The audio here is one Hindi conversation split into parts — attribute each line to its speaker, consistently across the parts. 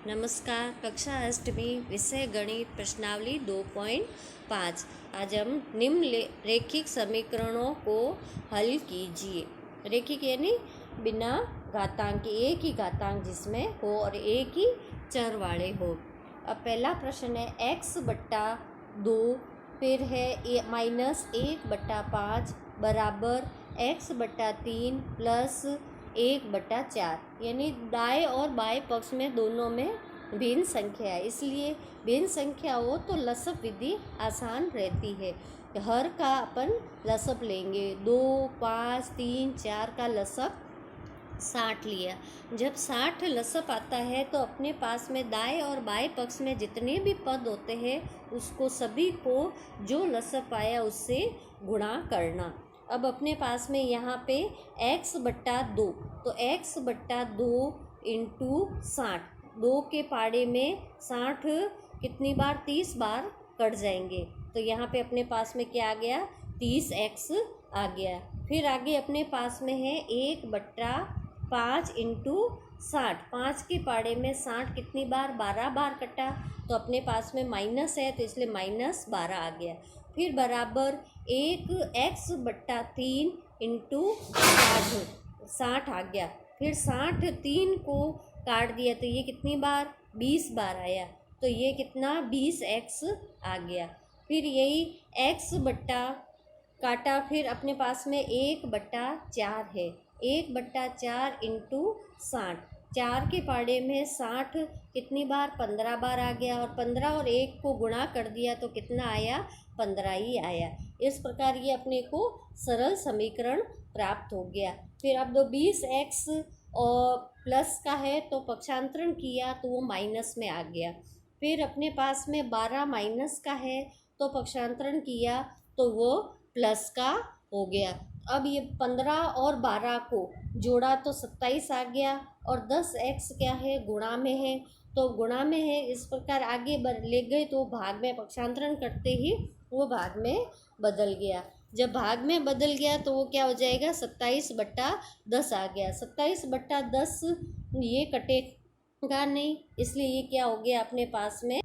Speaker 1: नमस्कार। कक्षा अष्टमी विषय गणित प्रश्नावली 2.5। आज हम रेखिक समीकरणों को हल कीजिए। रेखिक यानी बिना घातांक, एक ही घातांक जिसमें हो और एक ही चर वाले हो। अब पहला प्रश्न है x/2, फिर है -1/5 बराबर x/3 प्लस 1/4, यानी दाएं और बाएं पक्ष में दोनों में भिन्न संख्या है, इसलिए भिन्न संख्या हो तो लसप विधि आसान रहती है। हर का अपन लसप लेंगे। 2, 5, 3, 4 का लसप 60 लिया। जब 60 लसप आता है तो अपने पास में दाएं और बाएं पक्ष में जितने भी पद होते हैं उसको सभी को जो लसप आया उससे गुणा करना। अब अपने पास में यहाँ पे x/2, तो x/2 इंटू 60, 2 के पाड़े में 60 कितनी बार, 30 बार कट जाएंगे, तो यहाँ पे अपने पास में क्या आ गया, 30x आ गया। फिर आगे अपने पास में है 1/5 इंटू 60, 5 के पाड़े में 60 कितनी बार, 12 बार कटा, तो अपने पास में माइनस है तो इसलिए -12 आ गया। फिर बराबर 1x/3 इंटू 60 आ गया। फिर 60 3 को काट दिया तो ये कितनी बार, 20 बार आया, तो ये कितना 20x आ गया। फिर यही x बट्टा काटा, फिर अपने पास में 1/4 है, 1/4 इंटू 60, 4 के पाड़े में 60 कितनी बार, 15 बार आ गया, और 15 और 1 को गुणा कर दिया तो कितना आया, 15 ही आया। इस प्रकार ये अपने को सरल समीकरण प्राप्त हो गया। फिर अब 20x और प्लस का है तो पक्षांतरण किया तो वो माइनस में आ गया। फिर अपने पास में 12 माइनस का है तो पक्षांतरण किया तो वो प्लस का हो गया। अब ये 15 और 12 को जोड़ा तो 27 आ गया, और 10x क्या है, गुणा में है, तो गुणा में है, इस प्रकार आगे ले गए तो भाग में पक्षांतरण करते ही वो भाग में बदल गया। जब भाग में बदल गया तो वो क्या हो जाएगा, 27/10 आ गया। 27/10 ये कटेगा नहीं, इसलिए ये क्या हो गया अपने पास में।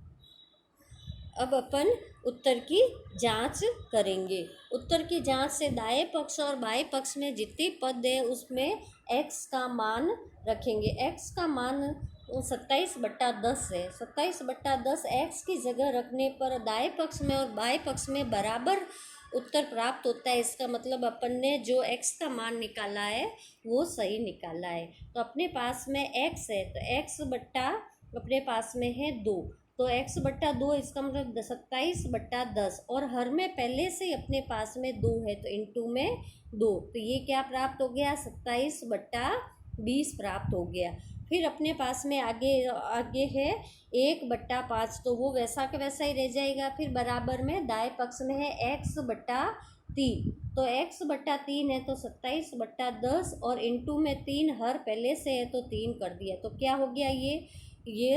Speaker 1: अब अपन उत्तर की जांच करेंगे। उत्तर की जांच से दाएं पक्ष और बाएं पक्ष में जितने पद है उसमें x का मान रखेंगे। x का मान 27/10 है। 27/10 x की जगह रखने पर दाएं पक्ष में और बाएं पक्ष में बराबर उत्तर प्राप्त होता है। इसका मतलब अपन ने जो x का मान निकाला है वो सही निकाला है। तो अपने पास में x है तो x बट्टा अपने पास में है 2, तो x/2 इसका मतलब 27/10, और हर में पहले से ही अपने पास में 2 है तो इंटू में 2, तो ये क्या प्राप्त हो गया, 27/20 प्राप्त हो गया। फिर अपने पास में आगे है 1/5, तो वो वैसा का वैसा ही रह जाएगा। फिर बराबर में दाएं पक्ष में है x/3, तो x/3 है तो 27/10, और इंटू में 3 हर पहले से है तो 3 कर दिया, तो क्या हो गया ये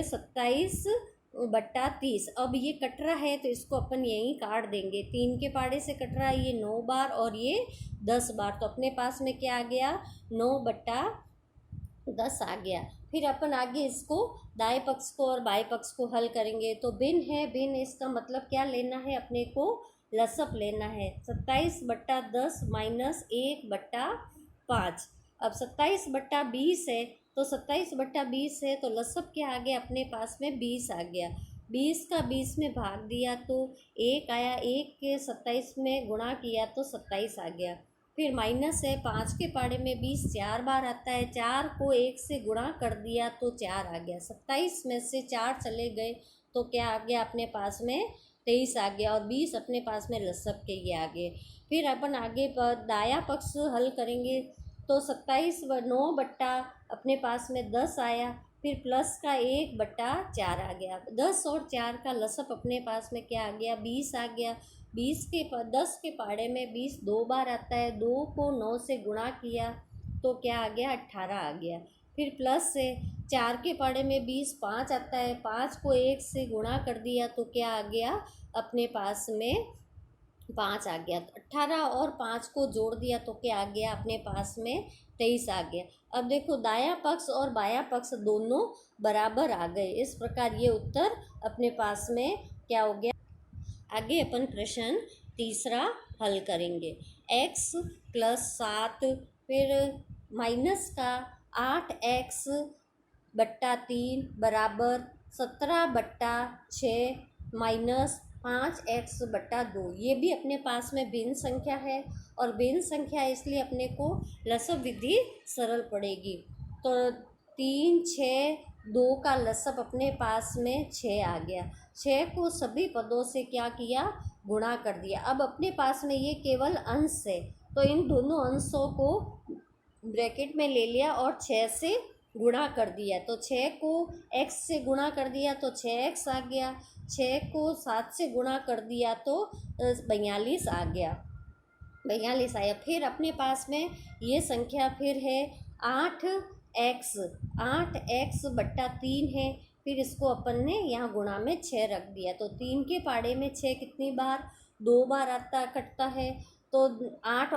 Speaker 1: 27/30। अब ये कट रहा है तो इसको अपन यहीं काट देंगे। 3 के पाड़े से कट रहा है ये 9 बार और ये 10 बार, तो अपने पास में क्या आ गया, 9/10 आ गया। फिर अपन आगे इसको दाएं पक्ष को और बाएं पक्ष को हल करेंगे। तो भिन्न है, भिन्न, इसका मतलब क्या लेना है, अपने को लसप लेना है। 27/10 माइनस 1/5। अब 27/20 है तो 27/20 है तो लसप क्या आ गया अपने पास में, 20 आ गया। 20 का 20 में भाग दिया तो 1 आया, 1 के 27 में गुणा किया तो 27 आ गया। फिर माइनस है, 5 के पाड़े में 20 4 बार आता है, 4 को 1 से गुणा कर दिया तो 4 आ गया। 27 में से 4 चले गए तो क्या आ गया अपने पास में, 23 आ गया, और 20 अपने पास में लसप के ये आ गए। फिर अपन आगे पर दाया पक्ष हल करेंगे तो 27/9 बट्टा अपने पास में 10 आया, फिर प्लस का 1/4 आ गया। 10 और 4 का लसप अपने पास में क्या आ गया, 20 आ गया। 10 के पाड़े में 20 2 बार आता है, 2 को 9 से गुणा किया तो क्या आ गया, 18 आ गया। फिर प्लस से 4 के पाड़े में 20 5 आता है, 5 को 1 से गुणा कर दिया तो क्या आ गया अपने पास में, 5 आ गया। तो 18 और 5 को जोड़ दिया तो क्या आ गया अपने पास में, 23 आ गया। अब देखो दायां पक्ष और बायां पक्ष दोनों बराबर आ गए। इस प्रकार ये उत्तर अपने पास में क्या हो गया। आगे अपन प्रश्न तीसरा हल करेंगे। x + 7 फिर माइनस का 8x बट्टा 3 बराबर 17/6 माइनस 5x बट्टा 2। ये भी अपने पास में भिन्न संख्या है और भिन्न संख्या इसलिए अपने को लसव विधि सरल पड़ेगी। तो 3 6 2 का लसव अपने पास में 6 आ गया। 6 को सभी पदों से क्या किया, गुणा कर दिया। अब अपने पास में ये केवल अंश है तो इन दोनों अंशों को ब्रैकेट में ले लिया और 6 से गुणा कर दिया। तो 6 को x से गुणा कर दिया तो 6x आ गया। 6 को 7 से गुणा कर दिया तो 42 आ गया। 42 आया। फिर अपने पास में ये संख्या फिर है 8x बट्टा 3 है। फिर इसको अपन ने यहाँ गुणा में 6 रख दिया। तो 3 के पाड़े में 6 कितनी बार, 2 बार आता कटता है। तो 8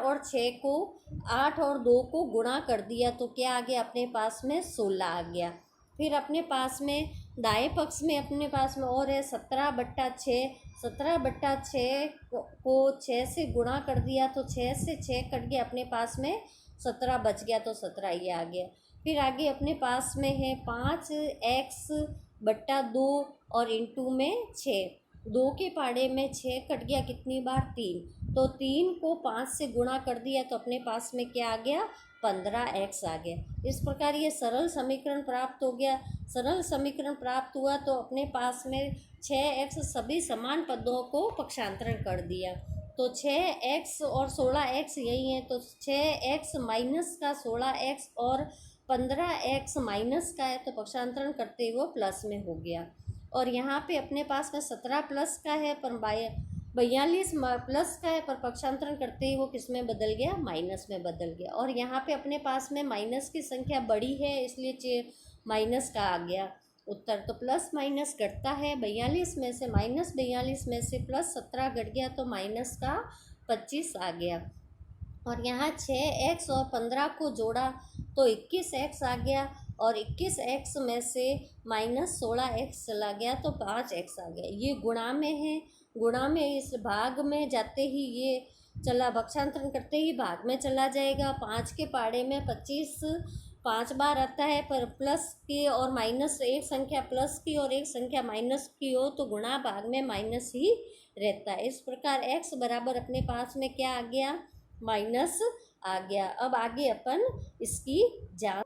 Speaker 1: और 2 को गुणा कर दिया तो क्या आ गया अपने पास में 16 आ गया। फिर अपने पास में दाएं पक्ष में अपने पास में और है 17/6। 17/6 को 6 से गुणा कर दिया तो 6 से 6 कट गया, अपने पास में 17 बच गया तो 17 ये आ गया। फिर आगे अपने पास में है 5x बट्टा 2 और इंटू में 6। 2 के पाड़े में 6 कट गया, कितनी बार, 3। तो 3 को 5 से गुणा कर दिया तो अपने पास में क्या आ गया, 15x आ गया। इस प्रकार ये सरल समीकरण प्राप्त हो गया। सरल समीकरण प्राप्त हुआ तो अपने पास में 6x सभी समान पदों को पक्षांतरण कर दिया। तो 6x और 16x यही है। तो 6x माइनस का 16x और 15x माइनस का है तो पक्षांतरण करते हुए प्लस में हो गया। और यहाँ पे अपने पास में 17 प्लस का है पर 42 प्लस का है पर पक्षांतरण करते ही वो किस में बदल गया, माइनस में बदल गया। और यहाँ पे अपने पास में माइनस की संख्या बड़ी है इसलिए माइनस का आ गया उत्तर। तो प्लस माइनस घटता है, 42 में से माइनस 42 में से प्लस 17 घट गया तो माइनस का 25 आ गया। और यहाँ 6x और 15 को जोड़ा तो 21x आ गया और 21x में से माइनस 16x चला गया तो 5x आ गया। ये गुणा में है, गुणा में इस भाग में जाते ही ये चला, पक्षांतरण करते ही भाग में चला जाएगा। 5 के पाड़े में 25 5 बार आता है पर प्लस की और माइनस, एक संख्या प्लस की और एक संख्या माइनस की हो तो गुणा भाग में माइनस ही रहता है। इस प्रकार x बराबर अपने पास में क्या आ गया, माइनस आ गया। अब आगे अपन इसकी जांच,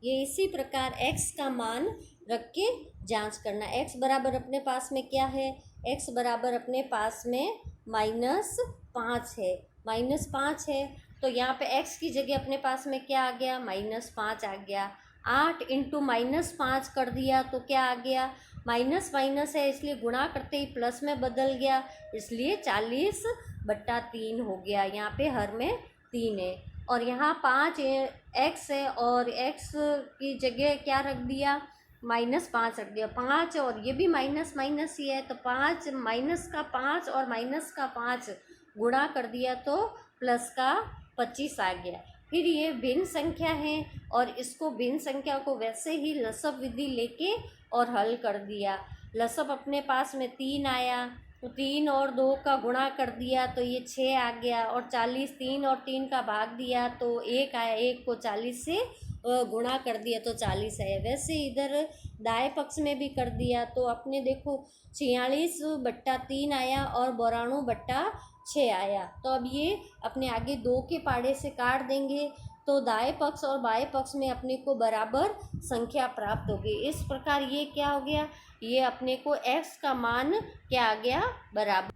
Speaker 1: ये इसी प्रकार x का मान रख के जांच करना। x बराबर अपने पास में क्या है, x बराबर अपने पास में -5 है, -5 है। तो यहाँ पे x की जगह अपने पास में क्या आ गया, -5 आ गया। 8 इंटू -5 कर दिया तो क्या आ गया, माइनस माइनस है इसलिए गुणा करते ही प्लस में बदल गया, इसलिए 40/3 हो गया। यहाँ पे हर में 3 है और यहाँ 5x है और x की जगह क्या रख दिया, -5 रख दिया। 5 और ये भी माइनस माइनस ही है तो 5 माइनस का 5 और माइनस का 5 गुणा कर दिया तो प्लस का 25 आ गया। फिर ये भिन्न संख्या है और इसको भिन्न संख्या को वैसे ही लसव विधि लेके और हल कर दिया। लसव अपने पास में 3 आया तो 3 और 2 का गुणा कर दिया तो ये 6 आ गया और 40, 3 और 3 का भाग दिया तो 1 आया, 1 को 40 से गुणा कर दिया तो 40 आया। वैसे इधर दाएं पक्ष में भी कर दिया तो अपने देखो 46/3 आया और 92/6 आया। तो अब ये अपने आगे 2 के पाड़े से काट देंगे तो दाएं पक्ष और बाएं पक्ष में अपने को बराबर संख्या प्राप्त होगी। इस प्रकार ये क्या हो गया, ये अपने को x का मान क्या आ गया, बराबर।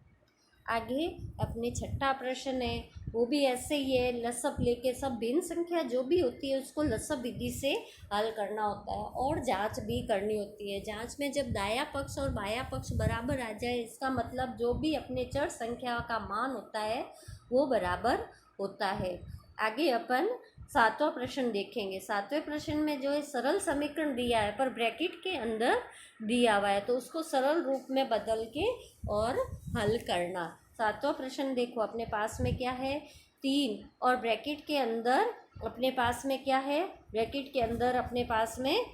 Speaker 1: आगे अपने छठा प्रश्न है, वो भी ऐसे ही है। लसव लेके सब भिन्न संख्या जो भी होती है उसको लसव विधि से हल करना होता है और जांच भी करनी होती है। जांच में जब दायां पक्ष और बायां पक्ष बराबर आ जाए इसका मतलब जो भी अपने चर संख्या का मान होता है वो बराबर होता है। आगे अपन 7वां प्रश्न देखेंगे। 7वें प्रश्न में जो है सरल समीकरण दिया है पर ब्रैकेट के अंदर दिया हुआ है तो उसको सरल रूप में बदल के और हल करना। 7वां प्रश्न देखो अपने पास में क्या है, 3 और ब्रैकेट के अंदर अपने पास में क्या है, ब्रैकेट के अंदर अपने पास में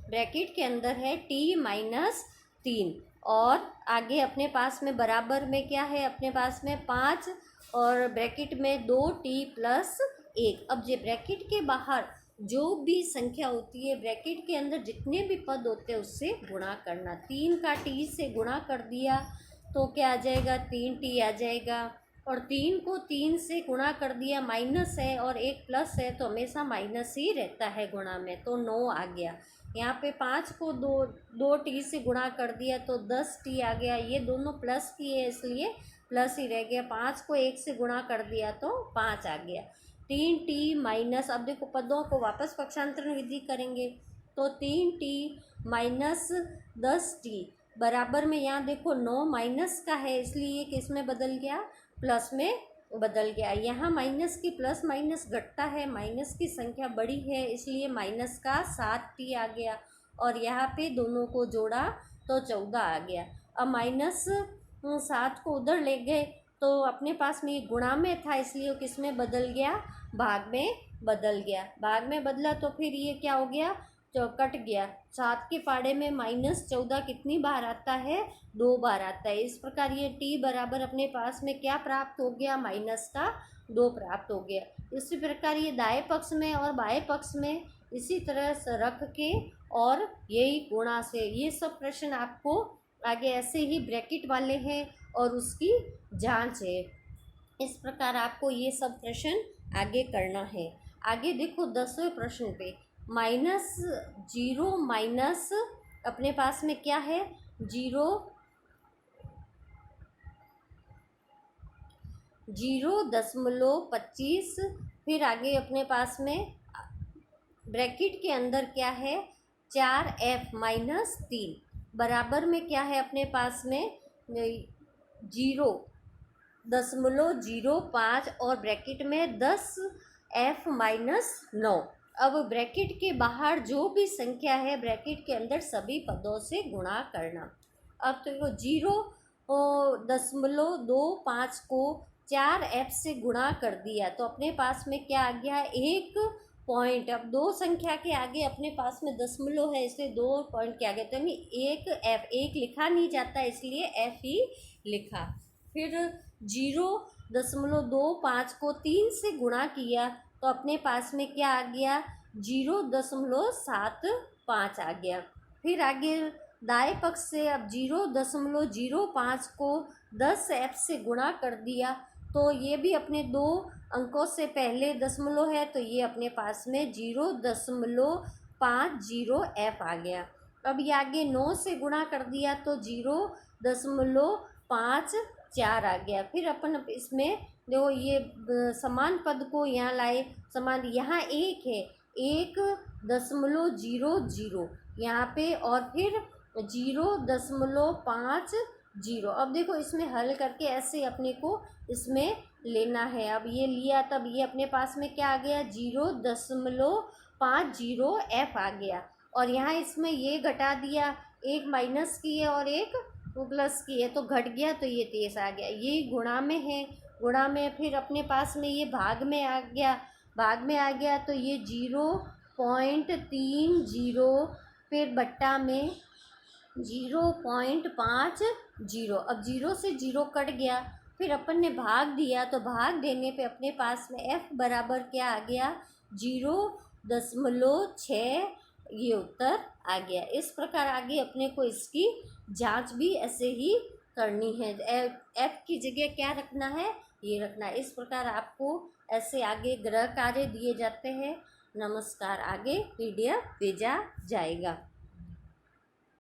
Speaker 1: ब्रैकेट के अंदर है t-3 और आगे अपने पास में बराबर में क्या है, अपने पास में 5 और ब्रैकेट में 2t+1। अब ये ब्रैकेट के बाहर जो भी संख्या होती है, ब्रैकेट के अंदर जितने भी पद होते हैं उससे गुणा करना। 3 का t से गुणा कर दिया तो क्या आ जाएगा, 3t आ जाएगा। और 3 को 3 से गुणा कर दिया, माइनस है और एक प्लस है तो हमेशा माइनस ही रहता है गुणा में, तो 9 आ गया। यहाँ पे 5 को 2 टी से गुणा कर दिया तो 10t आ गया। ये दोनों प्लस की है इसलिए प्लस ही रह गया। 5 को 1 से गुणा कर दिया तो 5 आ गया। 3t माइनस, अब देखो पदों को वापस पक्षांतरण विधि करेंगे तो 3t माइनस 10t बराबर में, यहाँ देखो 9 माइनस का है इसलिए किस में बदल गया, प्लस में बदल गया। यहाँ माइनस की प्लस माइनस घटता है, माइनस की संख्या बड़ी है इसलिए माइनस का 7t आ गया। और यहाँ पे दोनों को जोड़ा तो 14 आ गया। अब -7 को उधर ले गए तो अपने पास में ये गुणा में था इसलिए वो किस में बदल गया, भाग में बदल गया। भाग में बदला तो फिर ये क्या हो गया, तो कट गया। 7 के पाड़े में -14 कितनी बार आता है, 2 बार आता है। इस प्रकार ये t बराबर अपने पास में क्या प्राप्त हो गया, -2 प्राप्त हो गया। इसी प्रकार ये दाएं पक्ष में और बाएं पक्ष में इसी तरह से रख के और यही गुणा से, ये सब प्रश्न आपको आगे ऐसे ही ब्रैकेट वाले हैं और उसकी जांच है। इस प्रकार आपको ये सब प्रश्न आगे करना है। आगे देखो 10वें प्रश्न पे -0 माइनस अपने पास में क्या है, 0.25। फिर आगे अपने पास में ब्रैकेट के अंदर क्या है, 4f-3 बराबर में क्या है अपने पास में 0.05 और ब्रैकेट में 10f-9। अब ब्रैकेट के बाहर जो भी संख्या है ब्रैकेट के अंदर सभी पदों से गुणा करना। अब तो 0.25 को 4f से गुणा कर दिया तो अपने पास में क्या आ गया, 1 पॉइंट। अब दो संख्या के आगे अपने पास में दशमलव है इसलिए 2 पॉइंट के आगे, तो यानी 1 लिखा नहीं जाता इसलिए f ही लिखा। फिर 0.25 को 3 से गुणा किया तो अपने पास में क्या आ गया, 0.75 आ गया। फिर आगे दाएं पक्ष से अब 0.05 को 10f से गुणा कर दिया तो ये भी अपने 2 अंकों से पहले दशमलव है तो ये अपने पास में 0.50f आ गया। अब ये आगे 9 से गुणा कर दिया तो 0.54 आ गया। फिर अपन इसमें देखो ये समान पद को यहाँ लाए, समान यहाँ 1 है, 1.00 यहाँ पे और फिर 0.50। अब देखो इसमें हल करके ऐसे अपने को इसमें लेना है। अब ये लिया तब ये अपने पास में क्या आ गया, 0.50f आ गया। और यहाँ इसमें ये घटा दिया, एक माइनस की है और एक प्लस की है तो घट गया तो ये 23 आ गया। ये गुणा में है, गुणा में फिर अपने पास में ये भाग में आ गया, भाग में आ गया तो ये 0.30 फिर बट्टा में 0.50। अब 0 से 0 कट गया, फिर अपन ने भाग दिया तो भाग देने पे अपने पास में f बराबर क्या आ गया, 0.6। ये उत्तर आ गया। इस प्रकार आगे अपने को इसकी जांच भी ऐसे ही करनी है। f की जगह क्या रखना है, ये रखना है। इस प्रकार आपको ऐसे आगे गृह कार्य दिए जाते हैं। नमस्कार, आगे PDF भेजा जाएगा।